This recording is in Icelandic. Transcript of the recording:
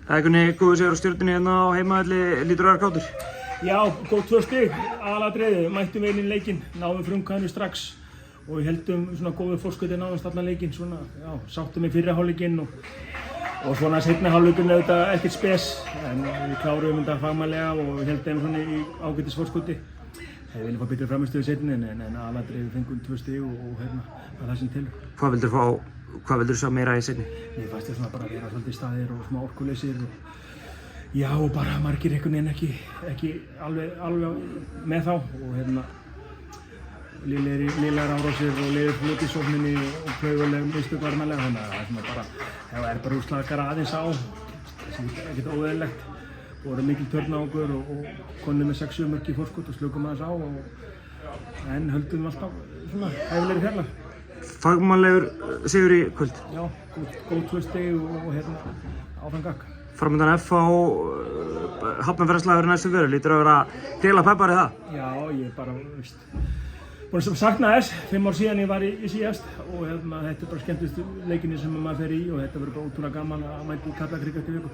Það er einhvern veginn góður sigur á Stjörnunni hérna á heimavelli, lítur að vera kátur? Já, góð 2 stig, aðalatriði, mættum við inn í leikinn, náðum frumkvæðinu strax og við heldum svona góðu fórskoti náðumst allan leikinn, svona, já, sáttum í fyrri hálfleikinn og svona seinni hálfleikurinn auðvitað ekkert spes, en við kláruðum þetta fagmannlega og heldum svona í ágætis fórskoti. Hefði viljað fá betri frammistöðu seinni en aðalatriði við fengum 2 stig og það sem til. Hvað vildur sjá meira í seinni? Mér fannst það svona bara að vera svolítið staðir og smá orkuleysir já, og bara margir einhvern veginn ekki alveg með þá og lélegar árásir og leiðir fljótt í sókninni og klaufuleg mistök varnarlega, þannig að það er bara slakara aðeins á, það er ekkert óeðlilegt. Það voru mikil törn á okkur og konum með 6-7 mörk í fórskot og slökum aðeins á en höldum alltaf svona hæfilegri fjarlægð. Fagmannlegur sigur í kvöld? Já, góð 2 stig og áfram gakk. Framundan FH Hafnarfjarðarslagur næstu veru, lítur að vera gríðarlega peppar í það? Já, ég bara, búinn að sakna þess, 5 ár síðan ég var í síðast og þetta er bara skemmtilegustu leikinni sem maður fer í og þetta verður bara ótrúlega gaman að mæta í Kaplakrika eftir viku.